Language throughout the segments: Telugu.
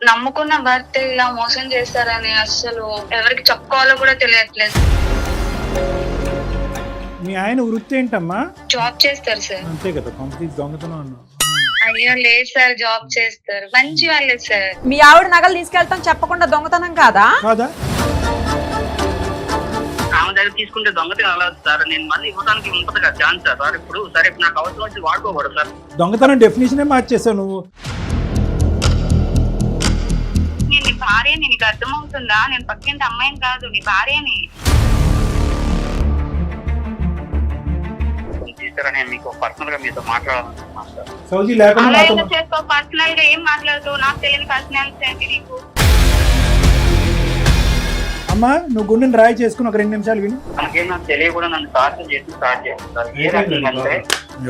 నమ్ముకున్న భర్త ఇలా మోసం చేస్తారని అసలు ఎవరికి చెప్పుకోవాలో కూడా తెలియట్లేదు. మీ ఆయన వృత్తి ఏంటమ్మా? జాబ్ చేస్తారు సార్. అంతే కదా, కంప్లీట్ దొంగతనం అన్నా. అయ్యో లేదు సార్, జాబ్ చేస్తారు, మంచి వాళ్ళే సార్. మీ ఆవిడ నగలు తీసుకెళ్తాం చెప్పకుండా దొంగతనం కాదా? కాదా? ఆమె దగ్గర తీసుకుంటే దొంగతనం అలా సార్. నేను మళ్ళీ ఇవ్వడానికి ఉంటుంది కదా ఛాన్స్ సార్. ఇప్పుడు సరే నాకు అవసరం వచ్చి వాడుకోకూడదు సార్. దొంగతనం డెఫినేషనే మార్చేసావు నువ్వు. నేను నీ భార్యని, నీకు అర్థమవుతుందా? నేను పక్కింటి అమ్మాయిని కాదు, నీ భార్యని. తీసుకురా, మీకు పర్సనల్ గా మీతో మాట్లాడాలనుకుంటున్నాను సార్. సౌజీ లేకుండా అలా మాతో ఎలా చేసుకో? పర్సనల్ గా ఏం మాట్లాడుతావు? నాకు తెలియని పర్సనాలిటీ ఏంటి నీకు? అమ్మా నువ్వు గుండెని రాయి చేసుకుని ఒక 2 నిమిషాలు విని. మనకేం నాకు తెలియకుండా నన్ను టార్చర్ చేసి స్టార్ట్ చేస్తాను సార్. ఏ రకంగా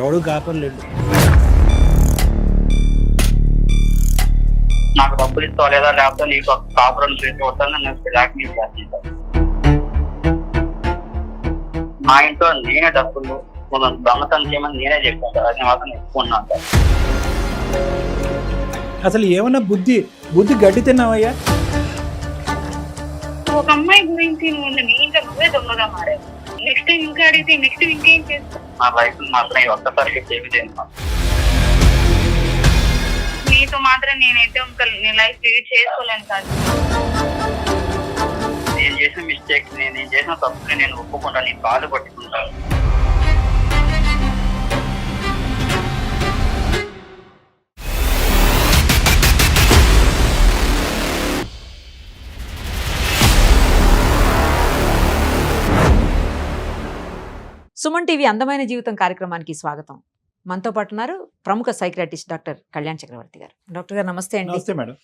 ఎవడు కాపర్లేదు. నాకు డబ్బులు ఇస్తావా లేదా, లేకపోతే నీకు కాపురం చేసి వస్తాను నన్ను బ్లాక్మెయిల్ చేస్తాను సార్. మా ఇంట్లో నేనే డబ్బులు దొంగతనం చేయమని నేనే చెప్పాను సార్. అది మాత్రం ఎక్కున్నాను సార్. అసలు ఏమన్నా బుద్ధి గడ్డి తిన్నావయ్యా? ఒక అమ్మాయి గురించి నువ్వు ఇంకా నువ్వే దొంగగా మారావు. నెక్స్ట్ టైం ఇంకా అడిగితే నెక్స్ట్ టైం ఇంకేం చేస్తావు? నా లైఫ్ మాత్రం ఈ ఒక్కసారికి సేవ్ చేయను. నీతో మాత్రం నేనైతే ఇంకా నీ లైఫ్ లీడ్ చేసుకోలేను సార్. నేను చేసిన మిస్టేక్స్, నేను చేసిన తప్పుని నేను ఒప్పుకుంటాను, నేను బాధ పట్టుకుంటాను. సుమన్ టీవీ అందమైన జీవితం కార్యక్రమానికి స్వాగతం. మనతో పాటు ఉన్నారు ప్రముఖ సైకియాట్రిస్ట్ డాక్టర్ కళ్యాణ్ చక్రవర్తి గారు. డాక్టర్ గారు నమస్తే అండి. నమస్తే మేడం.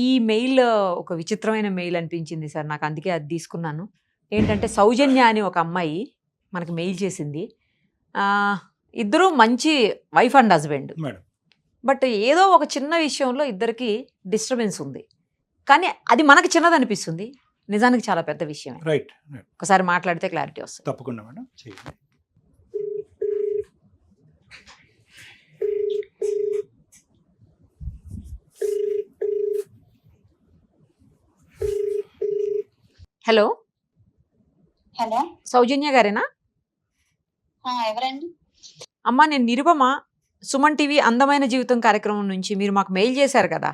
ఈ మెయిల్ ఒక విచిత్రమైన మెయిల్ అనిపించింది సార్ నాకు, అందుకే అది తీసుకున్నాను. ఏంటంటే సౌజన్య అని ఒక అమ్మాయి మనకి మెయిల్ చేసింది. ఇద్దరు మంచి wife and husband, madam but ఏదో ఒక చిన్న విషయంలో ఇద్దరికి డిస్టర్బెన్స్ ఉంది. కానీ అది మనకి చిన్నది అనిపిస్తుంది, నిజానికి చాలా పెద్ద విషయం. రైట్, ఒకసారి మాట్లాడితే క్లారిటీ వస్తుంది. తప్పకుండా మేడం చేయండి. హలో హలో, సౌజన్య గారేనా? ఎవరండి? అమ్మా నేను నిరుపమ, సుమన్ టీవీ అందమైన జీవితం కార్యక్రమం నుంచి మీరు మాకు మెయిల్ చేశారు కదా.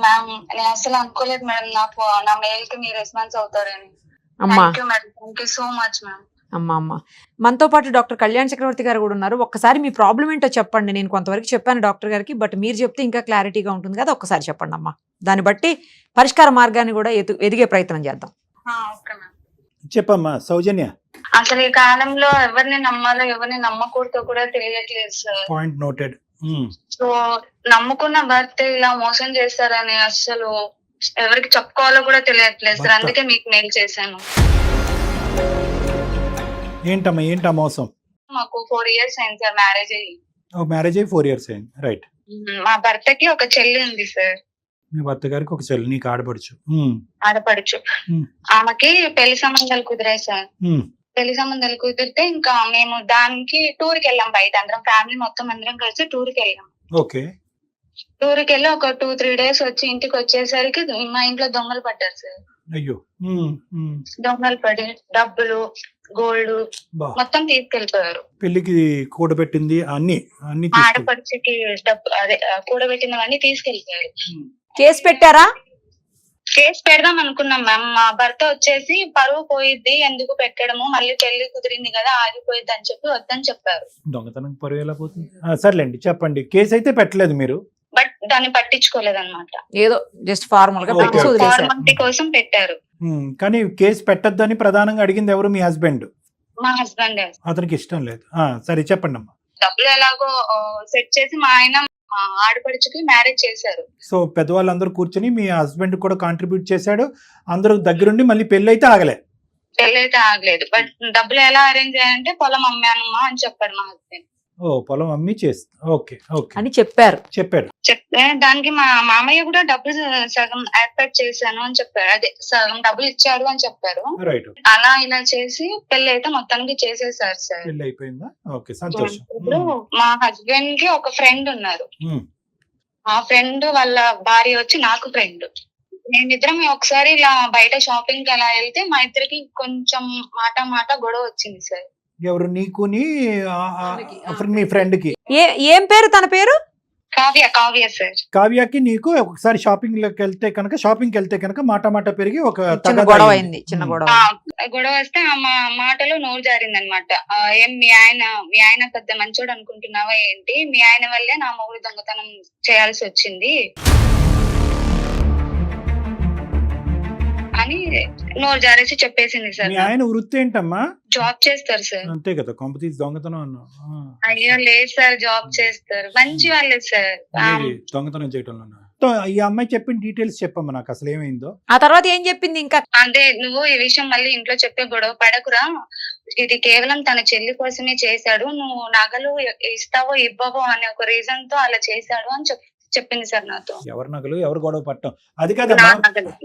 మ్యామ్ నేను అసలు అనుకోలేదు మేడం నాకు నా మెయిల్ కి మీరు రెస్పాన్స్ అవుతారని. అమ్మా thank you madam, thank you so much ma'am. అమ్మా మనతో పాటు డాక్టర్ కళ్యాణ్ చక్రవర్తి గారు కూడా ఉన్నారు. ఒక్కసారి మీ ప్రాబ్లం ఏంటో చెప్పండి. నేను కొంతవరకు చెప్పాను డాక్టర్ గారికి, బట్ మీరు చెప్తే ఇంకా క్లారిటీగా ఉంటుంది కదా. ఒక్కసారి చెప్పండి అమ్మా, దాన్ని బట్టి పరిష్కార మార్గాన్ని కూడా ఎదిగే ప్రయత్నం చేద్దాం. Okay ma'am. చెప్పమ్మా సౌజన్య. అసలు ఈ కాలంలో ఎవరిని నమ్మాలో ఎవరిని నమ్మకూడదో కూడా తెలియట్లేదు సార్. Point noted. సో నమ్ముకున్న భర్త ఇలా మోసం చేస్తారని అసలు ఎవరికి చెప్పుకోవాలో కూడా తెలియట్లేదు సార్. అందుకే మీకు మెయిల్ చేశాను. ఏంటా మోసం? మాకు 4 years అయింది సార్ మ్యారేజ్ అయ్యి. మ్యారేజ్ అయ్యి 4 years అయింది. రైట్. మా భర్తకి ఒక చెల్లి ఉంది సార్. మీ భర్త గారికి ఒక చెల్లి, నీకు ఆడపడుచు. ఆడపడుచు. ఆమెకి పెళ్లి సంబంధాలు కుదిరాయి సార్. పెళ్లి సంబంధాలు కుదిరితే ఇంకా మేము దానికి టూర్ కి వెళ్ళాం, బయట అందరం ఫ్యామిలీ మొత్తం అందరం కలిసి టూర్ కి వెళ్ళాం. ఓకే. టూర్ కి వెళ్ళి ఒక 2-3 days వచ్చి ఇంటికి వచ్చేసరికి మా ఇంట్లో దొంగలు పడ్డారు సార్. అయ్యో. దొంగలు పడి డబ్బులు, గోల్డ్ మొత్తం తీసుకెళ్లిపోయారు. పెళ్లికి కూడబెట్టింది అన్ని ఆడపడుచుకి డబ్బు అదే కూడబెట్టినవన్నీ తీసుకెళ్లిపోయారు. కేసు పెట్టారా? కేసు పెడదాం అనుకున్నాం మ్యామ్. మా భర్త వచ్చేసి పరువు పోయిద్ది ఎందుకు పెట్టడము, మళ్ళీ పెళ్లి కుదిరింది కదా ఆగిపోయిద్ది అని చెప్పి వద్దని చెప్పారు. దొంగతనం పరువు ఎలా పోతుంది? సర్లేండి చెప్పండి. కేసు అయితే పెట్టలేదు మీరు, బట్ దాన్ని పట్టించుకోలేదు అనమాట. ఏదో జస్ట్ ఫార్మల్ గా ఫార్మాలిటీ కోసం పెట్టారు. కానీ కేసు పెట్టద్దని ప్రధానంగా అడిగింది ఎవరు? మీ హస్బెండ్. మా హస్బెండ్. అతనికి ఇష్టం లేదు. సరే చెప్పండి అమ్మా. డబ్బులు ఎలాగో సెట్ చేసి మా ఆయన ఆడపడుచుకి మ్యారేజ్ చేశారు. సో పెద్దవాళ్ళందరూ కూర్చొని మీ హస్బెండ్ కూడా కాంట్రిబ్యూట్ చేశాడు, అందరూ దగ్గరుండి మళ్ళీ పెళ్లి అయితే ఆగలే. పెళ్లి అయితే ఆగలేదు, బట్ డబ్బులు ఎలా అరేంజ్ అయ్యాయంటే పొలం అమ్మానమ్మా అని చెప్పాడు మా హస్బెండ్. పొలం అమ్మి చేస్తా. ఓకే అని చెప్పారు. చెప్తే దానికి మా మామయ్య కూడా డబ్బులు సగం యాక్సెప్ట్ చేశాను అని చెప్పారు. అదే సగం డబ్బులు ఇచ్చాడు అని చెప్పారు. అలా ఇలా చేసి పెళ్లి అయితే మొత్తానికి చేసేసారు సార్. పెళ్లి అయిపోయిందా? ఓకే, సంతోషం. ఇప్పుడు మా హస్బెండ్ కి ఒక ఫ్రెండ్ ఉన్నారు. ఆ ఫ్రెండ్ వాళ్ళ భార్య వచ్చి నాకు ఫ్రెండ్. మేమిద్దరం ఒకసారి ఇలా బయట షాపింగ్ కి అలా వెళ్తే మా ఇద్దరికి కొంచెం మాట గొడవ వచ్చింది సార్. ఎవరు నీకుని ఆమెకి, మీ ఫ్రెండ్ కి? ఏం పేరు తన పేరు? కావ్య సార్. కావ్యకి నీకు ఒకసారి షాపింగ్ వెళ్తే కనుక మాట పెరిగి ఒక చిన్న గొడవ అయింది, చిన్న గొడవ. గొడవ వస్తే ఆ మాటలో నోరు జారింది అనమాట. ఏం మీ ఆయన పెద్ద మంచోడు అనుకుంటున్నావా ఏంటి, మీ ఆయన వల్లే నా మొగుడు దొంగతనం చేయాల్సి వచ్చింది అని నోరు జారేసి చెప్పేసింది సార్. మీ ఆయన వృత్తి ఏంటమ్మా? జాబ్ చేస్తారు సార్. అంతే కదా, కొంపతీసి దొంగతనం అన్నావు. అయ్యో లేదు సార్, జాబ్ చేస్తారు, మంచి వాళ్ళే సార్. దొంగతనం చేయటంలో ఈ అమ్మాయి చెప్పిన డీటెయిల్స్ చెప్పమ్మా నాకు, అసలు ఏమైందో. ఆ తర్వాత ఏం చెప్పింది ఇంకా? అదే, నువ్వు ఈ విషయం మళ్ళీ ఇంట్లో చెప్పే గొడవ పడకురా, ఇది కేవలం తన చెల్లి కోసమే చేశాడు, నువ్వు నగలు ఇస్తావో ఇవ్వవో అనే ఒక రీజన్ తో అలా చేశాడు అని చెప్పింది సార్ నాతో. ఎవరి నగలు, ఎవరు గొడవ పట్టం అది కదమ్మా.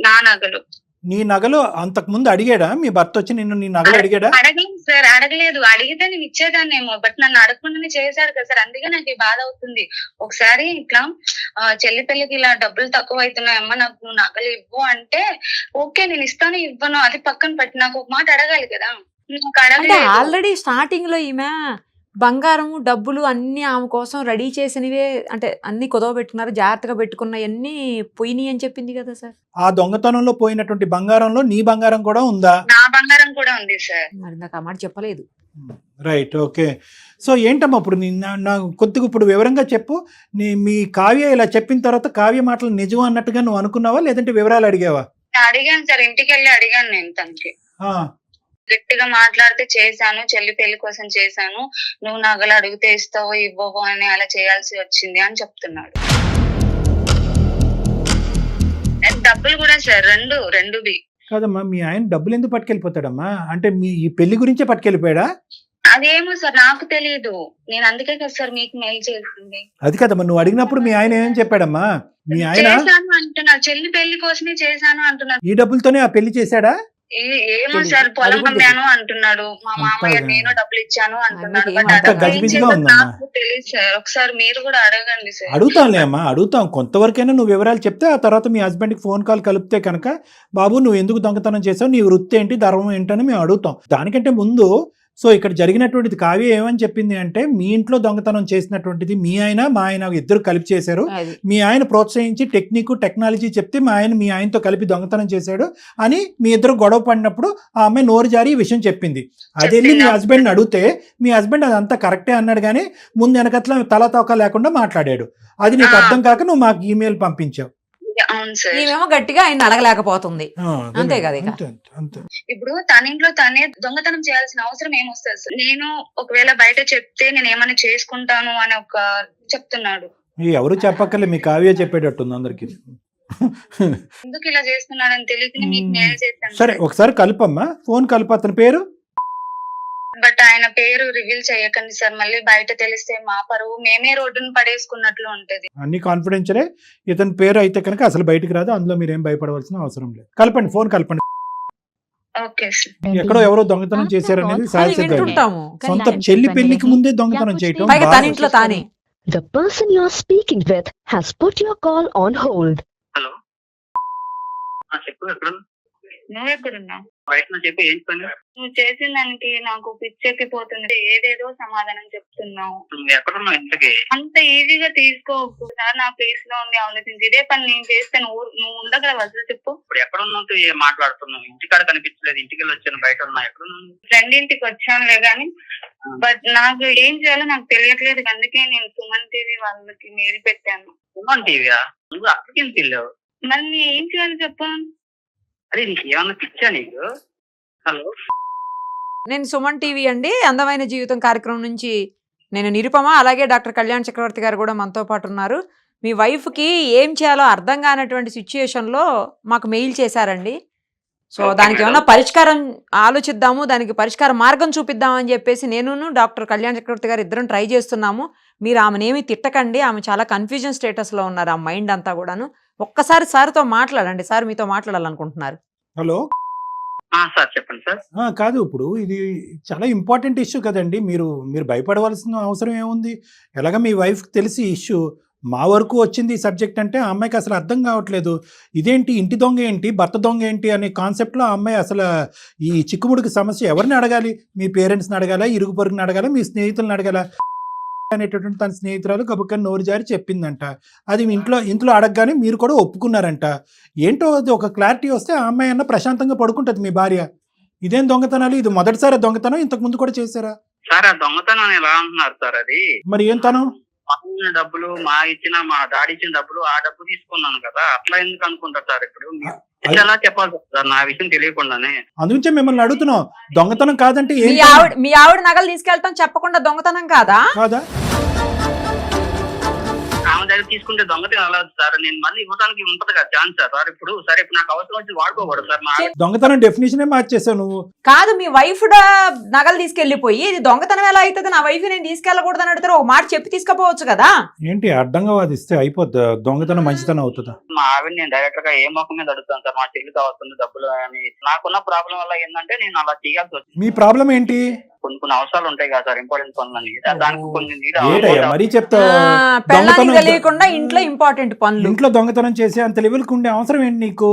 నా నగలు. నీ నగలు అంతకు ముందు అడిగాడా మీ భర్త వచ్చి నిన్ను? నీ నగలు అడిగాడా? అడగలేదు సార్, అడగలేదు. అడిగితే నేను ఇచ్చేదాన్నేమో, బట్ నన్ను అడగకుండానే చేశాడు కదా సార్, అందుకే నాకు బాధ అవుతుంది. ఒకసారి ఇట్లా చెల్లి పెళ్లికి ఇలా డబ్బులు తక్కువ అవుతున్నాయమ్మా, నాకు నువ్వు నగలు ఇవ్వు అంటే ఓకే నేను ఇస్తాను ఇవ్వను అది పక్కన పెట్టి నాకు ఒక మాట అడగాలి కదా. నాకు అడగలేదు. ఆల్రెడీ స్టార్టింగ్ లో ఈమె బంగారం డబ్బులు అన్ని ఆమె కోసం రెడీ చేసినవే, అంటే అన్ని కుదవ పెట్టుకున్నారు, జాగ్రత్తగా పెట్టుకున్నవన్నీ పోయినాయి అని చెప్పింది కదా సార్. ఆ దొంగతనంలో పోయినటువంటి బంగారంలో నీ బంగారం కూడా ఉందా? నా బంగారం కూడా ఉంది సార్. మరి నాకు ఆ మాట చెప్పలేదు. Right, okay. సో ఏంటమ్మా ఇప్పుడు నాకు కొద్దిగా ఇప్పుడు వివరంగా చెప్పు. మీ కావ్య ఇలా చెప్పిన తర్వాత కావ్య మాటలు నిజం అన్నట్టుగా నువ్వు అనుకున్నావా, లేదంటే వివరాలు అడిగావా? అడిగాను సార్, ఇంటికి వెళ్ళి అడిగాను నేను తనకి. గట్టిగా మాట్లాడితే చేశాను, చెల్లి పెళ్లి కోసం చేశాను, నువ్వు నగలు అడిగితే ఇస్తావో ఇవ్వవో అని అలా చేయాల్సి వచ్చింది అని చెప్తున్నాడు. డబ్బులు కూడా సార్ రెండువి. కాదమ్మా, మీ ఆయన డబ్బులు ఎందుకు పట్టుకెళ్ళిపోతాడమ్మా? అంటే మీ ఈ పెళ్లి గురించే పట్టుకెళ్ళిపోయాడా? అదేమో సార్ నాకు తెలియదు, నేను అందుకే కదా సార్ మీకు మెయిల్ చేసింది. అది కదమ్మా, నువ్వు అడిగినప్పుడు మీ ఆయన ఏం చెప్పాడమ్మా? మీ ఆయన చేశాను అంటున్నారు, చెల్లి పెళ్లి కోసమే చేశాను అంటున్నారు. ఈ డబ్బులతోనే ఆ పెళ్లి చేశాడా? ఏమో సార్, పొలం అమ్మాను అంటున్నాడు మా మామయ్య, నేను డబ్బులు ఇచ్చాను అంటున్నాడు. బట్ నాకు తెలియదు సార్, ఒకసారి మీరు కూడా అడగండి సార్. అడుగుతాంలే అమ్మా, అడుగుతాం. కొంతవరకైనా నువ్వు వివరాలు చెప్తే ఆ తర్వాత మీ హస్బెండ్ కి ఫోన్ కాల్ కలిపితే కనుక, బాబు నువ్వు ఎందుకు దొంగతనం చేసావు, నీ వృత్తి ఏంటి, ధర్మం ఏంటని మేము అడుగుతాం. దానికంటే ముందు సో ఇక్కడ జరిగినటువంటిది కావ్య ఏమని చెప్పింది అంటే, మీ ఇంట్లో దొంగతనం చేసినటువంటిది మీ ఆయన మా ఆయన ఇద్దరు కలిపి చేశారు, మీ ఆయన ప్రోత్సహించి టెక్నాలజీ చెప్తే మీ ఆయనతో కలిపి దొంగతనం చేశాడు అని మీ ఇద్దరు గొడవ పడినప్పుడు ఆ అమ్మాయి నోరు జారి ఈ విషయం చెప్పింది. అది వెళ్ళి మీ హస్బెండ్ అడిగితే మీ హస్బెండ్ అదంతా కరెక్టే అన్నాడు, కానీ ముందు వెనకట్ల తల తోక లేకుండా మాట్లాడాడు. అది నీకు అర్థం కాక నువ్వు మాకు ఈమెయిల్ పంపించావు. ఈమెమో గట్టిగా ఆయన అడగలేకపోతుంది, అంతే కదా. ఇప్పుడు తన ఇంట్లో తనే దొంగతనం చేయాల్సిన అవసరం ఏమొస్తుంది సార్? నేను ఒకవేళ బయట చెప్తే నేను ఏమైనా చేసుకుంటాను అని ఒక చెప్తున్నాడు. ఎవరు చెప్పక్కర్లే, మీ కావ్య చెప్పేటట్టుంది అందరికి. ఎందుకు ఇలా చేస్తున్నాడని తెలియక మీకు మెయిల్ చేశాను. సరే ఒకసారి కలుపమ్మా, ఫోన్ కలుపు. అతని పేరు? బట్ ఆయన పేరు రివీల్ చేయకండి సార్, మళ్ళీ బయట తెలిస్తే మా పరువు మేమే రోడ్డును పడేసుకున్నట్లు ఉంటది. అన్ని కాన్ఫిడెన్షియలే. ఇతని పేరు అయితే కనుక అసలు బయటికి రాదు, అందులో మీరేం భయపడవలసిన అవసరం లేదు. కలపండి, ఫోన్ కలపండి. Okay sir. ఎక్కడో ఎవరో దొంగతనం చేశారనేది వింటుంటాము. సొంత చెల్లి పెళ్లికి ముందే దొంగతనం చేయటం. తన ఇంట్లో తానే. The person you are speaking with has put your call on hold. Hello, చెప్పు. ఎక్కడ నువ్వెక్కడున్నావు? బయట చెప్పి ఏం పని? నువ్వు చేసిన దానికి నాకు పిచ్చెక్కిపోతుంది, ఏదేదో సమాధానం చెప్తున్నావు. నువ్వు ఎక్కడున్నావు ఇంతకీ? అంత ఈజీగా తీసుకోకు సార్, నా ప్లేస్ లో ఉండి ఆలోచించి ఇదే పని నేను చేస్తే నువ్వు ఉండగలవు అసలు చెప్పు. ఇప్పుడు ఎక్కడున్నావు, ఏం మాట్లాడుతున్నావు? ఇంటికాడ కనిపించలేదు, ఇంటికి వెళ్ళి వచ్చాను, బయట ఉన్నా. ఎక్కడున్నావు? ఫ్రెండ్ ఇంటికి వచ్చానులే గాని, బట్ నాకు ఏం చేయాలో నాకు తెలియట్లేదు, అందుకే నేను సుమన్ టీవీ వాళ్ళకి మెయిల్ పెట్టాను. సుమన్ టీవీయా? నువ్వు అక్కడికి ఎందుకు వెళ్ళావు? మరి ఏం చేయాలి చెప్పాను. అరే నీకు ఏమన్నా పిచ్చా నీకు? హలో, నేను సుమన్ టీవీ అండి, అందమైన జీవితం కార్యక్రమం నుంచి నేను నిరుపమ, అలాగే డాక్టర్ కళ్యాణ్ చక్రవర్తి గారు కూడా మనతో పాటు ఉన్నారు. మీ వైఫ్కి ఏం చేయాలో అర్థం కానటువంటి సిచ్యుయేషన్లో మాకు మెయిల్ చేశారండి. సో దానికి ఏమన్నా పరిష్కారం ఆలోచిద్దాము, దానికి పరిష్కార మార్గం చూపిద్దామని చెప్పేసి నేను డాక్టర్ కళ్యాణ్ చక్రవర్తి గారు ఇద్దరం ట్రై చేస్తున్నాము. మీరు ఆమెనేమి తిట్టకండి, ఆమె చాలా కన్ఫ్యూజన్ స్టేటస్లో ఉన్నారు, ఆ మైండ్ అంతా కూడాను. ఒక్కసారి సార్తో మాట్లాడండి, సార్ మీతో మాట్లాడాలనుకుంటున్నారు. హలో సార్ చెప్పండి సార్. కాదు, ఇప్పుడు ఇది చాలా ఇంపార్టెంట్ ఇష్యూ కదండి, మీరు భయపడవలసిన అవసరం ఏముంది? ఎలాగ మీ వైఫ్ తెలిసి ఇష్యూ మా వరకు వచ్చింది ఈ సబ్జెక్ట్ అంటే ఆ అమ్మాయికి అసలు అర్థం కావట్లేదు. ఇదేంటి ఇంటి దొంగ ఏంటి, భర్త దొంగ ఏంటి అనే కాన్సెప్ట్లో ఆ అమ్మాయి అసలు ఈ చిక్కుముడికి సమస్య ఎవరిని అడగాలి? మీ పేరెంట్స్ని అడగాల, ఇరుగు పొరుగుని అడగాల, మీ స్నేహితులను అడగాల అనేటటువంటి తన స్నేహితురాలు గబుక్కని నోరు జారి చెప్పిందంట. అది ఇంట్లో అడగగానే మీరు కూడా ఒప్పుకున్నారంట. ఏంటో అది ఒక క్లారిటీ వస్తే ఆ అమ్మాయి అన్న ప్రశాంతంగా పడుకుంటుంది మీ భార్య. ఇదేం దొంగతనాలు? ఇది మొదటిసారి దొంగతనం, ఇంతకు ముందు కూడా చేశారా? సార్ ఆ దొంగతనం ఎలా అంటున్నారు సార్? అది మరి ఏం తనం? మా డబ్బులు మా డాడీ ఇచ్చిన డబ్బులు ఆ డబ్బు తీసుకున్నాను కదా, అట్లా ఎందుకు అనుకుంటారు సార్? ఇప్పుడు మీరు ఎలా చెప్పాలి సార్ నా విషయం తెలియకుండానే? అందుకే మిమ్మల్ని అడుగుతున్నాం, దొంగతనం కాదంటే ఏం మీ ఆవిడ నగలు తీసుకెళ్తాం చెప్పకుండా దొంగతనం కాదా? కాదా? ఆమె దగ్గర తీసుకుంటే దొంగతనం ఎలా సార్? నేను మళ్ళీ ఇవ్వడానికి ఉంటది కదా ఛాన్స్ సార్. ఇప్పుడు సరే ఇప్పుడు నాకు అవసరం వచ్చి వాడుకోకూడదు సార్. దొంగతనం డెఫినేషనే మార్చేసావు నువ్వు. కాదు, మీ వైఫ్ నగలు తీసుకెళ్లిపోయి ఇది దొంగతనం ఎలా అవుతుంది, నా వైఫ్ నేను తీసుకెళ్ళకూడదు అని అడుగుతారు. ఒక మాట చెప్పి తీసుకపోవచ్చు కదా. ఏంటి అడ్డంగా వాదిస్తే అయిపోద్ది, దొంగతనం మంచితనం అవుతుందా? మా ఆవిడ నేను డైరెక్ట్ గా ఏ మొక్క మీద అడుగుతాను సార్, మా చెల్లికి వస్తుంది డబ్బులు అని. నాకున్న ప్రాబ్లం వల్ల ఏంటంటే నేను అలా చేయాల్సి వచ్చింది. మీ ప్రాబ్లం ఏంటి? కొన్ని అవసరాలు ఉంటాయి కదా సార్, ఇంపార్టెంట్ పనులని. దానికి మరీ చెప్తా పెళ్ళానికి తెలియకుండా ఇంట్లో ఇంపార్టెంట్ పనులు, ఇంట్లో దొంగతనం చేసే అంత లెవెల్కి ఉండే అవసరం ఏంటి నీకు?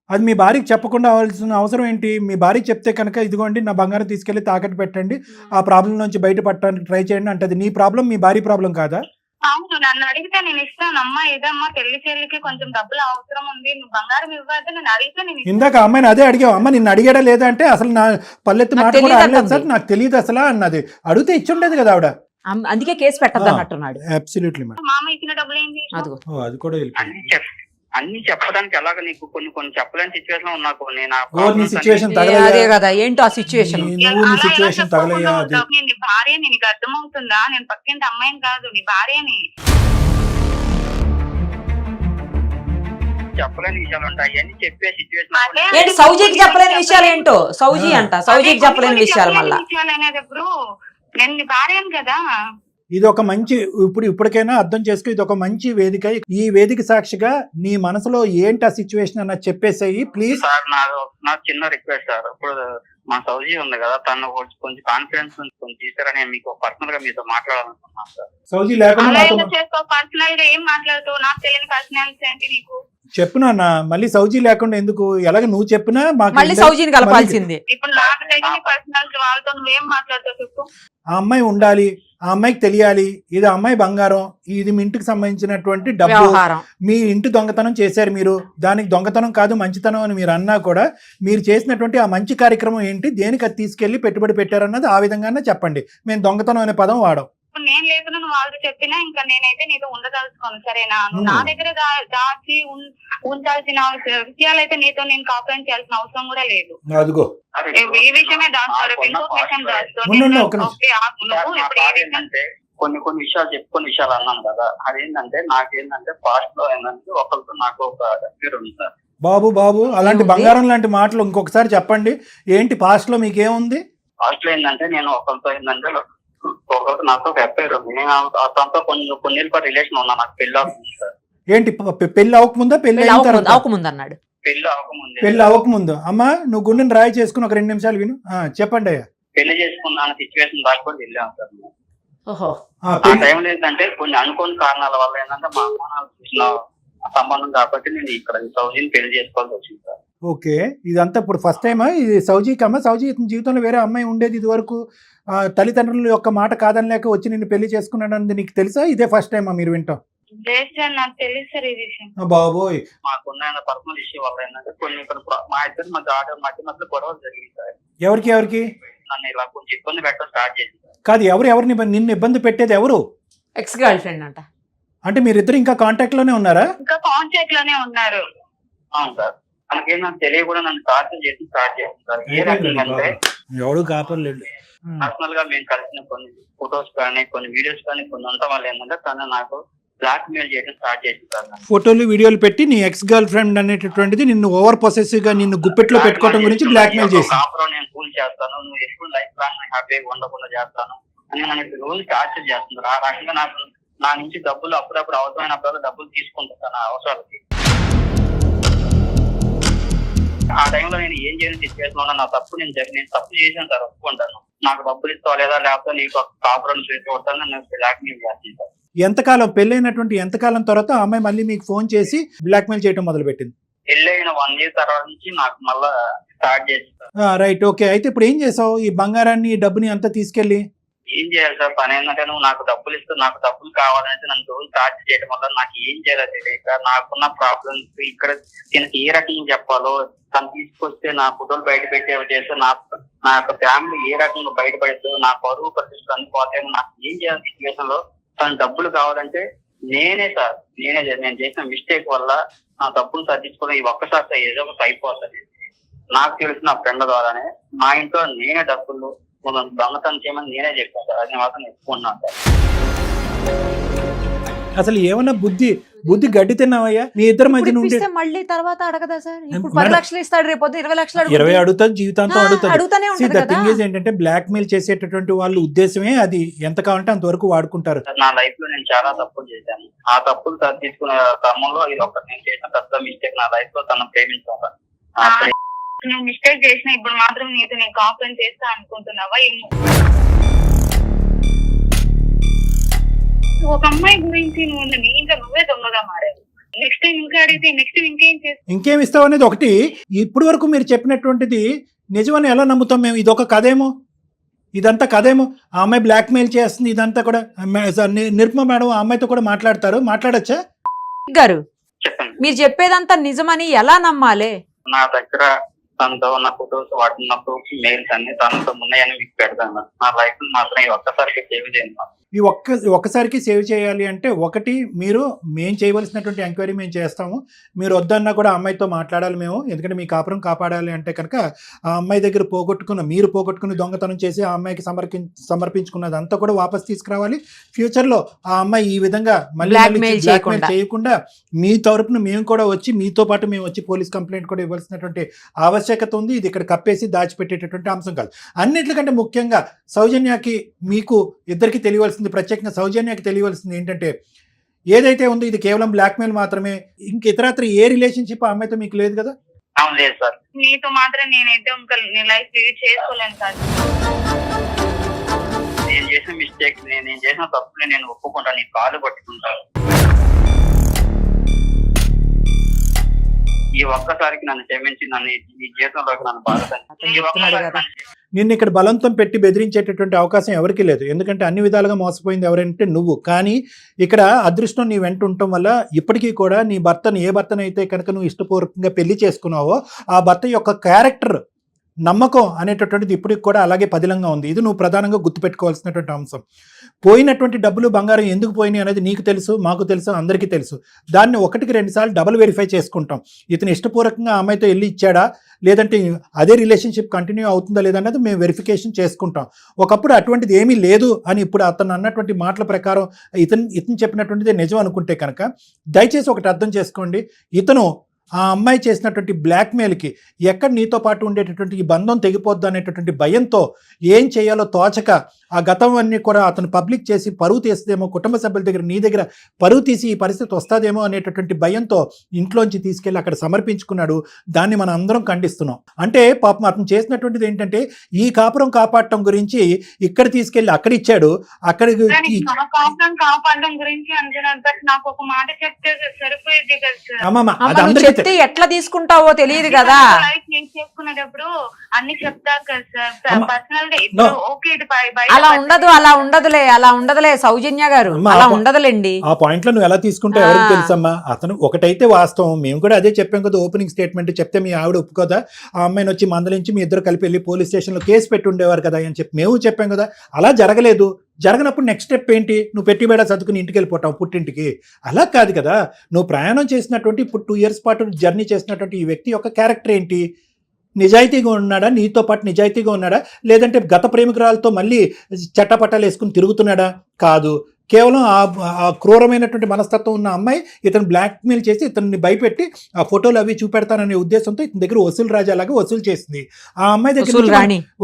అది మీ భార్యకి చెప్పకుండా అవ్వాల్సిన అవసరం ఏంటి? మీ భార్యకి చెప్తే కనుక ఇదిగోండి నా బంగారం తీసుకెళ్లి తాకట్టు పెట్టండి, ఆ ప్రాబ్లం నుంచి బయటపడటానికి ట్రై చేయండి అంటే నీ ప్రాబ్లం మీ భార్య ప్రాబ్లం కాదా? అవును, నన్ను అడిగితే నేను ఇస్తాను. అమ్మా ఇదమ్మా చెల్లికి కొంచెం డబ్బులు అవసరం ఉంది, నువ్వు బంగారం ఇవ్వద్దు, నేను అడిగితే నేను ఇందాక అమ్మాయిని అదే అడిగావు. అమ్మ నిన్ను అడిగాడా లేదా అంటే అసలు నా పల్లెత్తి మాట కూడా అడగలేదు సార్, నాకు తెలియదు అసలు అన్నది. అడిగితే ఇచ్చి ఉండేది కదా ఆవిడ. అందుకే కేసు పెట్టద్దు అన్నట్టున్నాడు. Absolutely madam. మామ ఇచ్చిన డబ్బులు ఏంటి? అది కూడా అన్ని చెప్పడానికి ఎలాగ నీకు కొన్ని చెప్పలేని సిచ్యువేషన్ నాకు. అదే కదా, ఏంటో ఆ సిచ్యువేషన్. తగలయ్యా అది. నేను నీ భార్యని, నీకు అర్థమవుతుందా? నేను పక్కింటి అమ్మాయిని కాదు, నీ భార్యని. చెప్పలేని విషయాలు ఉంటాయి, అవన్నీ చెప్పే సిచ్యువేషన్. ఏంటి సౌజీకి చెప్పలేని విషయాలు ఏంటో? సౌజీ అంట సౌజీకి చెప్పలేని విషయాలు మళ్ళా అనేది. ఇప్పుడు నేను నీ భార్యను కదా. ఇది ఒక మంచి ఇప్పటికైనా అర్థం చేసుకో, ఇది ఒక మంచి వేదిక. ఈ వేదిక సాక్షిగా నీ మనసులో ఏంటి ఆ సిచ్యువేషన్ అన్న చెప్పేసేయి ప్లీజ్. సార్ నాకు చిన్న రిక్వెస్ట్ సార్, ఇప్పుడు మా సౌజీ ఉంది కదా, తను కొంచెం కాన్ఫిడెన్స్ కొంచెం తీసారని మీకు పర్సనల్ గా మీతో మాట్లాడాలనుకున్నాను సార్. సౌజీ లేకుండా పర్సనల్ గా ఏం మాట్లాడుతావు? నాకు తెలియని పర్సనాలిటీ ఏంటి నీకు? చెప్పు నాన్న, మళ్ళీ సౌజీ లేకుండా ఎందుకు? ఎలాగ నువ్వు చెప్పినా మళ్ళీ సౌజీని కలపాల్సింది. ఇప్పుడు నాకు తెలియని పర్సనాలిటీ వాళ్ళతో నువ్వేం మాట్లాడుతావు చెప్పు. ఆ అమ్మాయి ఉండాలి, ఆ అమ్మాయికి తెలియాలి ఇది అమ్మాయి బంగారం, ఇది మీ ఇంటికి సంబంధించినటువంటి డబ్బు, మీ ఇంటి దొంగతనం చేశారు మీరు, దానికి దొంగతనం కాదు మంచితనం అని మీరు అన్నా కూడా మీరు చేసినటువంటి ఆ మంచి కార్యక్రమం ఏంటి, దేనికి అది తీసుకెళ్లి పెట్టుబడి పెట్టారన్నది ఆ విధంగానే చెప్పండి. మేము దొంగతనం అనే పదం వాడం. నేను లేకుండా నువ్వు వాళ్ళతో చెప్పినా ఇంకా నేనైతే నీతో ఉండదలుచుకోను, సరేనా? నువ్వు నా దగ్గర దాచి ఉంచాల్సిన విషయాలు అయితే నీతో నేను కాపురం చేయాల్సిన అవసరం కూడా లేదు. అదిగో ఈ విషయమే దాస్తారు, ఇంకొక విషయం దాస్తారు. కొన్ని విషయాలు కొన్ని విషయాలు అన్నాను కదా, అదేంటంటే నాకేంటంటే పాస్ట్ లో ఏంటంటే ఒకరితో నాకు ఒక దగ్గర ఉంది సార్. బాబు అలాంటి బంగారం లాంటి మాటలు ఇంకొకసారి చెప్పండి. ఏంటి పాస్ట్ లో మీకేముంది? పాస్ట్ లో ఏంటంటే నేను ఒకరితో ఏంటంటే నాకు ఒక ఎఫ్ఐఆర్ ఉంది. నేను అతనితో కొన్నేళ్ళ పాటు రిలేషన్ ఉన్నా. నాకు పెళ్లి అవుతుంది సార్. ఏంటి పెళ్లి అవ్వకముందా పెళ్లి అవ్వకముందు అన్నాడు? పెళ్లి అవ్వకముందు. అమ్మా నువ్వు గుండెని రాయి చేసుకుని ఒక 2 నిమిషాలు విను. చెప్పండి అయ్యా. పెళ్లి చేసుకున్న సిచ్యువేషన్ దాకా కూడా వెళ్ళాం సార్. ఆ టైంలో ఏంటంటే కొన్ని అనుకోని కారణాల వల్ల ఏంటంటే మా అమ్మ చూసిన సంబంధం కాబట్టి నేను ఇక్కడ సౌజీని పెళ్లి చేసుకోవాల్సి వచ్చింది సార్. ఓకే, ఇదంతా ఇప్పుడు ఫస్ట్ టైమా ఇది సౌజీకి? అమ్మ సౌజీ జీవితంలో వేరే అమ్మాయి ఉండేది ఇది వరకు, తల్లిదండ్రుల యొక్క మాట కాదనిలేక వచ్చి నిన్ను పెళ్లి చేసుకున్నాడని నీకు తెలుసా? ఇదే ఫస్ట్ టైమా మీరు వింటాం? నాకు తెలుసు ఈ విషయం. బాబోయ్, మాకున్న పర్సనల్ ఇష్యూ వల్ల ఏంటంటే మా ఇద్దరు మధ్య గొడవలు జరిగింది సార్. ఎవరికి? నన్ను ఇలా కొంచెం ఇబ్బంది పెట్టడం స్టార్ట్ చేసింది. కాదు, ఎవరిని నిన్ను ఇబ్బంది పెట్టేది ఎవరు? ఎక్స్ గర్ల్ ఫ్రెండ్ అంట. అంటే మీరిద్దరు ఇంకా కాంటాక్ట్ లోనే ఉన్నారా? ఇంకా కాంటాక్ట్ లోనే ఉన్నారు. అవును సార్. మనకేం నాకు తెలియకుండా నన్ను టార్చర్ చేసి స్టార్ట్ చేసింది సార్. ఏ రకంగా ఎవడు కాపర్లేదు. పర్సనల్ గా మేము కలిసిన కొన్ని ఫొటోస్ కానీ కొన్ని వీడియోస్ కానీ కొన్ని ఉండటం వల్ల ఏంటంటే తను నాకు బ్లాక్ మెయిల్ చేయడం స్టార్ట్ చేసింది సార్. ఫోటోలు వీడియోలు పెట్టి నీ ఎక్స్ గర్ల్ ఫ్రెండ్ అనేటటువంటిది నిన్ను ఓవర్ పొసెసివ్ గా నిన్ను గుప్పెట్లో పెట్టుకోవడం గురించి బ్లాక్ మెయిల్ చేసి నేను కూల్ చేస్తాను, నువ్వు ఎప్పుడు లైఫ్ లాంగ్ హ్యాపీగా ఉండకుండా చేస్తాను అని నన్ను రోజు టార్చర్ చేస్తున్నారు. ఆ రకంగా నాకు నా నుంచి డబ్బులు అప్పుడప్పుడు అవసరమైనప్పుడు డబ్బులు తీసుకుంటాను నా అవసరాలకి. ఆ టైంలో నేను ఏం చేయని సిచ్యువేషన్ ఉన్నా నా తప్పు నేను తప్పు చేశాను సార్, ఒప్పుకుంటాను. నాకు డబ్బులు ఇస్తావా లేదా లేకపోతే నీకు కాపురం చేసి కొట్టాను నన్ను బ్లాక్ మెయిల్ చేస్తాను సార్. ఎంతకాలం పెళ్ళైనటువంటి ఎంతకాలం తర్వాత ఆ అమ్మాయి మళ్ళీ మీకు ఫోన్ చేసి బ్లాక్మెయిల్ చేయడం మొదలుపెట్టింది? పెళ్ళైన 1 year తర్వాత నుంచి నాకు మళ్ళా స్టార్ట్ చేస్తారు. Right, okay. అయితే ఇప్పుడు ఏం చేసావు? ఈ బంగారాన్ని ఈ డబ్బుని అంతా తీసుకెళ్ళి ఏం చేయాలి సార్? పని ఏంటంటే నువ్వు నాకు డబ్బులు ఇస్తూ నాకు డబ్బులు కావాలంటే నన్ను రోజు టార్చర్ చేయడం వల్ల నాకు ఏం చేయాలో తెలియక నాకున్న ప్రాబ్లమ్స్ ఇక్కడ దీనికి ఏ రకంగా చెప్పాలో, తను తీసుకొస్తే నా ఫోటోలు బయట పెట్టేవి చేస్తే నా యొక్క ఫ్యామిలీ ఏ రకంగా బయటపడుతూ నా పరువు ప్రతిష్టలు అన్ని పోతే నాకు ఏం చేయాలి సిచ్యువేషన్ లో? తను డబ్బులు కావాలంటే నేను చేసిన మిస్టేక్ వల్ల నా డబ్బులు సర్దించుకోవడం ఈ ఒక్కసారి ఏదో ఒకటి అయిపోతుంది. నాకు తెలిసిన నా ఫ్రెండ్ ద్వారానే మా ఇంట్లో నేనే డబ్బులు దొంగతనం చేయమని నేనే చెప్పాను సార్. అది మాత్రం ఎక్కున్నాను సార్. అసలు ఏమన్నా బుద్ధి గడ్డి తిన్నావయ్యా? మీ ఇద్దరి మధ్య నుండి మళ్ళీ తర్వాత అడగదా సార్? ఇప్పుడు మేడం, 10 లక్షలు ఇస్తాడు, రేపు 20 లక్షలు 20 అడుగుతుంది, జీవితాంతం అడుగుతుంది. అడుగుతానే ఉంటది కదా. థింగ్ ఈజ్ ఏంటంటే బ్లాక్ మెయిల్ చేసేటటువంటి వాళ్ళ ఉద్దేశమే అది, ఎంత కావాలంటే అంతవరకు వాడుకుంటారు. నా లైఫ్ లో నేను చాలా తప్పులు చేశాను. ఆ తప్పులు తీసుకునే క్రమంలో ఇది ఒకటి నేను చేసిన పెద్ద మిస్టేక్. నా లైఫ్ లో తను ప్రేమించాలి. నువ్వు మిస్టేక్ చేసిన ఇప్పుడు మాత్రం నీతో నేను కాంప్లైంట్ చేస్తా అనుకుంటున్నావా? ఏమో ఒక అమ్మాయి గురించి నువ్వు నీ ఇంట్లో నువ్వే దొంగగా మారావు. నెక్స్ట్ టైం ఇంకా అడిగితే నెక్స్ట్ ఇంకేం చేస్తావు? ఇంకేం ఇస్తావు అనేది ఒకటి. ఇప్పటి వరకు మీరు చెప్పినటువంటిది నిజమని ఎలా నమ్ముతాం మేము? ఇదొక కథేమో, ఇదంతా కథేమో. ఆ అమ్మాయి బ్లాక్ మెయిల్ చేస్తుంది, ఇదంతా కూడా. నిరుపమ మేడం ఆ అమ్మాయితో కూడా మాట్లాడచ్చా గారు? చెప్పండి. మీరు చెప్పేదంతా నిజమని ఎలా నమ్మాలి? నా దగ్గర తనతో ఉన్న ఫొటోస్, వాటిన్న ప్రూఫ్, మెయిల్స్ అన్ని తనతో ఉన్నాయని మీకు పెడతాను. నా లైఫ్ మాత్రం ఈ ఒక్కసారికి సేవ్ చేయండి. ఈ ఒక్కసారికి సేవ్ చేయాలి అంటే ఒకటి, మేము చేయవలసినటువంటి ఎంక్వైరీ మేము చేస్తాము. మీరు వద్దన్నా కూడా అమ్మాయితో మాట్లాడాలి మేము. ఎందుకంటే మీ కాపురం కాపాడాలి అంటే కనుక ఆ అమ్మాయి దగ్గర మీరు పోగొట్టుకుని దొంగతనం చేసి ఆ అమ్మాయికి సమర్పించుకున్నదంతా కూడా వాపస్ తీసుకురావాలి. ఫ్యూచర్లో ఆ అమ్మాయి ఈ విధంగా మళ్ళీ బ్లాక్మెయిల్ చేయకుండా మీ తరపున మేము కూడా వచ్చి, మీతో పాటు మేము వచ్చి పోలీస్ కంప్లైంట్ కూడా ఇవ్వాల్సినటువంటి ఆవశ్యకత ఉంది. ఇది ఇక్కడ కప్పేసి దాచిపెట్టేటటువంటి అంశం కాదు. అన్నిటికంటే ముఖ్యంగా సౌజన్యకి మీకు ఇద్దరికి తెలియవలసింది, ప్రత్యేకంగా సౌజన్యకి తెలియవలసింది ఏంటంటే, ఏదైతే ఉందో ఇది కేవలం బ్లాక్మెయిల్ మాత్రమే. ఇంక ఇతరత్ర ఏ రిలేషన్షిప్ ఆ అమ్మాయితో మీకు లేదు కదా? లేదు సార్. నీతో మాత్రం నేనైతే ఇంకా నీ లైఫ్ లీడ్ చేసుకోలేను సార్. నేను చేసిన మిస్టేక్, నేను చేసిన తప్పుని నేను ఒప్పుకుంటాను, నీ కాలు పట్టుకుంటాను. ఈ ఒక్కసారికి నన్ను క్షమించి నన్ను ఈ జీవితంలోకి నన్ను బాధ. నిన్ను ఇక్కడ బలవంతం పెట్టి బెదిరించేటటువంటి అవకాశం ఎవరికీ లేదు. ఎందుకంటే అన్ని విధాలుగా మోసపోయింది ఎవరంటే నువ్వు. కానీ ఇక్కడ అదృష్టం నీ వెంట ఉండటం వల్ల ఇప్పటికీ కూడా నీ భర్తను, ఏ భర్తనైతే కనుక నువ్వు ఇష్టపూర్వకంగా పెళ్లి చేసుకున్నావో ఆ భర్త యొక్క క్యారెక్టర్, నమ్మకం అనేటటువంటిది ఇప్పటికి కూడా అలాగే పదిలంగా ఉంది. ఇది నువ్వు ప్రధానంగా గుర్తుపెట్టుకోవాల్సినటువంటి అంశం. పోయినటువంటి డబ్బులు, బంగారం ఎందుకు పోయినాయి అనేది నీకు తెలుసు, మాకు తెలుసు, అందరికీ తెలుసు. దాన్ని 1కి 2 సార్లు డబుల్ వెరిఫై చేసుకుంటాం. ఇతను ఇష్టపూర్వకంగా ఆ అమ్మాయితో వెళ్ళి ఇచ్చాడా, లేదంటే అదే రిలేషన్షిప్ కంటిన్యూ అవుతుందా లేదన్నది మేము వెరిఫికేషన్ చేసుకుంటాం. ఒకప్పుడు అటువంటిది ఏమీ లేదు అని ఇప్పుడు అతను అన్నటువంటి మాటల ప్రకారం ఇతను చెప్పినటువంటిది నిజం అనుకుంటే కనుక దయచేసి ఒకటి అర్థం చేసుకోండి. ఇతను ఆ అమ్మాయి చేసినటువంటి బ్లాక్మెయిల్కి ఎక్కడ నీతో పాటు ఉండేటటువంటి ఈ బంధం తెగిపోద్దు అనేటటువంటి భయంతో ఏం చేయాలో తోచక ఆ గతం అన్నీ కూడా అతను పబ్లిక్ చేసి పరువు తీస్తుందేమో, కుటుంబ సభ్యుల దగ్గర నీ దగ్గర పరువు తీసి ఈ పరిస్థితి వస్తుందేమో అనేటటువంటి భయంతో ఇంట్లోంచి తీసుకెళ్ళి అక్కడ సమర్పించుకున్నాడు. దాన్ని మనం అందరం ఖండిస్తున్నాం. అంటే పాపం అతను చేసినటువంటిది ఏంటంటే ఈ కాపురం కాపాడటం గురించి ఇక్కడ తీసుకెళ్ళి అక్కడ ఇచ్చాడు. అక్కడికి కాపాడడం గురించి అంటున్నాను. నాకు ఒక మాట చెప్తే సరిపోయేది కదా. అమ్మమ్మ, అది అందరికీ ఎట్లా తీసుకుంటావో తెలియదు కదా. నేను చేసుకునేటప్పుడు అన్ని చెప్తారు కదా సార్. పర్సనల్ గా ఓకే అలా ఉండదులే సౌజన్య గారు, అలా ఉండదులేండి. ఆ పాయింట్ లో నువ్వు ఎలా తీసుకుంటావు ఎవరికి తెలుసమ్మా. అతను ఒకటైతే వాస్తవం, మేము కూడా అదే చెప్పాం కదా ఓపెనింగ్ స్టేట్మెంట్ చెప్తే మీ ఆవిడ ఒప్పుకోదా? ఆ అమ్మాయిని వచ్చి మందలించి మీ ఇద్దరు కలిపి వెళ్ళి పోలీస్ స్టేషన్ లో కేసు పెట్టి ఉండేవారు కదా అని చెప్పి మేము చెప్పాం కదా. అలా జరగలేదు. జరగనప్పుడు నెక్స్ట్ స్టెప్ ఏంటి? నువ్వు పెట్టిబేడ చదువుకుని ఇంటికి వెళ్ళిపోతావు పుట్టింటికి. అలా కాదు కదా. నువ్వు ప్రయాణం చేసినటువంటి ఇప్పుడు 2 years పాటు జర్నీ చేసినటువంటి ఈ వ్యక్తి యొక్క క్యారెక్టర్ ఏంటి? నిజాయితీగా ఉన్నాడా? నీతో పాటు నిజాయితీగా ఉన్నాడా? లేదంటే గత ప్రేమికురాలతో మళ్ళీ చట్టపట్టాలు వేసుకుని తిరుగుతున్నాడా? కాదు. కేవలం ఆ క్రూరమైనటువంటి మనస్తత్వం ఉన్న అమ్మాయి ఇతను బ్లాక్మెయిల్ చేసి ఇతన్ని భయపెట్టి ఆ ఫోటోలు అవి చూపెడతాననే ఉద్దేశంతో ఇతని దగ్గర వసూలు రాజాలాగా వసూలు చేసింది. ఆ అమ్మాయి దగ్గర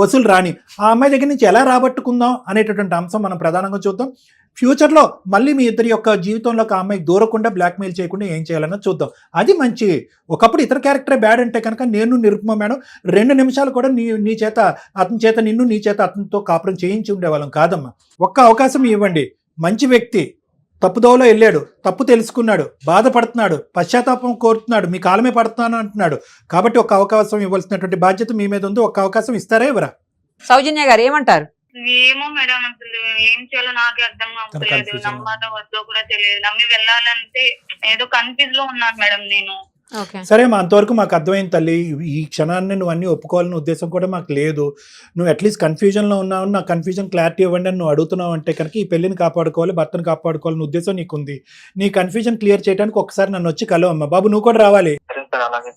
వసూలు రాని ఆ అమ్మాయి దగ్గర నుంచి ఎలా రాబట్టుకుందాం అనేటటువంటి అంశం మనం ప్రధానంగా చూద్దాం. ఫ్యూచర్లో మళ్ళీ మీ ఇద్దరి యొక్క జీవితంలోకి ఆ అమ్మాయికి దూరకుండా బ్లాక్మెయిల్ చేయకుండా ఏం చేయాలన్నా చూద్దాం. అది మంచి. ఒకప్పుడు ఇతర క్యారెక్టరే బ్యాడ్ అంటే కనుక నేను నిరుపమ మేడం 2 నిమిషాలు కూడా నీ చేత అతని చేత నీ చేత అతనితో కాపురం చేయించి ఉండేవాళ్ళం కాదమ్మా. ఒక్క అవకాశం ఇవ్వండి. మంచి వ్యక్తి, తప్పుదోవలో వెళ్ళాడు, తప్పు తెలుసుకున్నాడు, బాధపడుతున్నాడు, పశ్చాత్తాపం కోరుతున్నాడు, మీ కాలమే పడుతున్నాను అంటున్నాడు. కాబట్టి ఒక అవకాశం ఇవ్వాల్సినటువంటి బాధ్యత మీ మీద ఉంది. ఒక అవకాశం ఇస్తారా ఎవరా? సౌజన్య గారు ఏమంటారు? ఏమో మేడం, అసలు ఏం చేయాలో నాకే అర్థం అవ్వలేదు. confusion. నమ్మాలో వద్దో కూడా తెలియదు. నమ్మి వెళ్ళాలంటే ఏదో కన్ఫ్యూజ్ లో ఉన్నాను మేడం నేను. ఓకే, సరే మా అంతవరకు మాకు అర్థమైంది తల్లి. ఈ క్షణాన్ని నువ్వు అన్ని ఒప్పుకోవాలనే ఉద్దేశం కూడా మాకు లేదు. నువ్వు అట్లీస్ట్ కన్ఫ్యూజన్లో ఉన్నావు, నా కన్ఫ్యూజన్ క్లారిటీ ఇవ్వండి అని నువ్వు అడుగుతున్నావు అంటే కనుక ఈ పెళ్లిని కాపాడుకోవాలి, భర్తను కాపాడుకోవాలనే ఉద్దేశం నీకుంది. నీ కన్ఫ్యూజన్ క్లియర్ చేయడానికి ఒకసారి నన్ను వచ్చి కలవమ్మా. బాబు నువ్వు కూడా రావాలి. సరే సార్, అలాగే.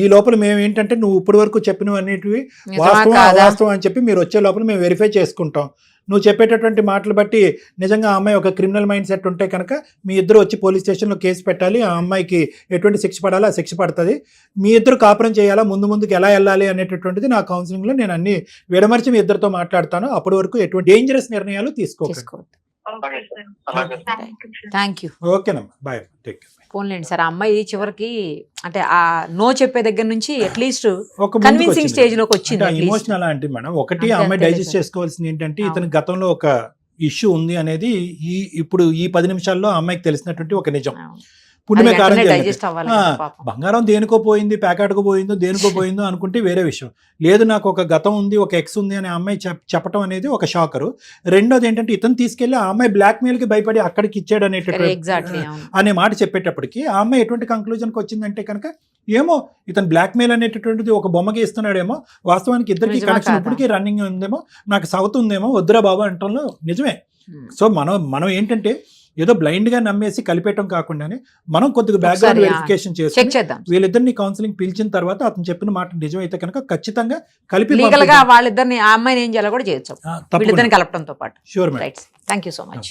ఈ లోపల మేము ఏంటంటే నువ్వు ఇప్పటి వరకు చెప్పినవన్నిటివి నిజమా వాస్తవం కాదా? అవాస్తవం అని చెప్పి మీరు వచ్చే లోపల మేము వెరిఫై చేసుకుంటాం. నువ్వు చెప్పేటటువంటి మాటలు బట్టి నిజంగా ఆ అమ్మాయి ఒక క్రిమినల్ మైండ్ సెట్ ఉంటే కనుక మీ ఇద్దరు వచ్చి పోలీస్ స్టేషన్లో కేసు పెట్టాలి. ఆ అమ్మాయికి ఎటువంటి శిక్ష పడాలో ఆ శిక్ష పడుతుంది. మీ ఇద్దరు కాపురం చేయాలా, ముందుకు ఎలా వెళ్ళాలి అనేటటువంటిది నా కౌన్సిలింగ్లో నేను అన్ని విడమర్చి మీ ఇద్దరితో మాట్లాడతాను. అప్పటి వరకు ఎటువంటి డేంజరస్ నిర్ణయాలు తీసుకోకండి. అలాగే సార్, అలాగే సార్. Thank you. ఓకేనమ్మా, బాయ్. Take care. పోన్లేండి సార్, ఆ అమ్మాయి చివరికి అంటే ఆ నో చెప్పే దగ్గర నుంచి అట్లీస్ట్ ఒక కన్విన్సింగ్ స్టేజ్ లోకి వచ్చింది. at least. ఇమోషనల్ అంటే మేడం ఒకటి అంతే, అమ్మాయి అంతే డైజెస్ట్ లేదు సార్. చేసుకోవాల్సింది ఏంటంటే అవును. ఇతని గతంలో ఒక ఇష్యూ ఉంది అనేది ఇప్పుడు ఈ 10 నిమిషాల్లో ఆ అమ్మాయికి తెలిసినటువంటి ఒక నిజం. పుణ్యమే కారణం చేయాలి. డైజెస్ట్ అవ్వాలి ఆ, పాపం. బంగారం దేనికో పోయింది, ప్యాకెట్కో పోయిందో దేనికో పోయిందో అనుకుంటే వేరే విషయం. లేదు నాకు ఒక గతం ఉంది, ఒక ఎక్స్ ఉంది అనే అమ్మాయి చెప్పడం అనేది ఒక షాకరు. రెండోది ఏంటంటే ఇతను తీసుకెళ్లి ఆ అమ్మాయి బ్లాక్ మెయిల్ కి భయపడి అక్కడికి ఇచ్చాడు ఎగ్జాక్ట్లీ అనే మాట చెప్పేటప్పటికి ఆ అమ్మాయి ఎటువంటి కంక్లూజన్కి వచ్చిందంటే కనుక ఏమో ఇతను బ్లాక్ మెయిల్ అనేటటువంటిది ఒక బొమ్మకి ఇస్తున్నాడేమో, వాస్తవానికి ఇద్దరికి నిజమా కనెక్షన్ కాదా? ఇప్పటికీ రన్నింగ్ ఉందేమో, నాకు సౌత్ ఉందేమో, వద్దురా బాబు అంటంలో నిజమే. సో మనం ఏంటంటే ఏదో బ్లైండ్ గా నమ్మేసి కలిపేయటం కాకుండానే మనం కొద్దిగా బ్యాక్గ్రౌండ్ ఒకసారి, వెరిఫికేషన్ చెక్ చేసి చేద్దాం. వీళ్ళిద్దరిని కౌన్సిలింగ్ పిలిచిన తర్వాత అతను చెప్పిన మాట నిజమైతే కనుక ఖచ్చితంగా కలిపి లీగల్ గా వాళ్ళిద్దరిని ఆ అమ్మాయిని ఏం చేయాలో కూడా చేయొచ్చు, వీళ్ళిద్దరిని కలపడంతో పాటు. Sure madam. Right, thank you so much.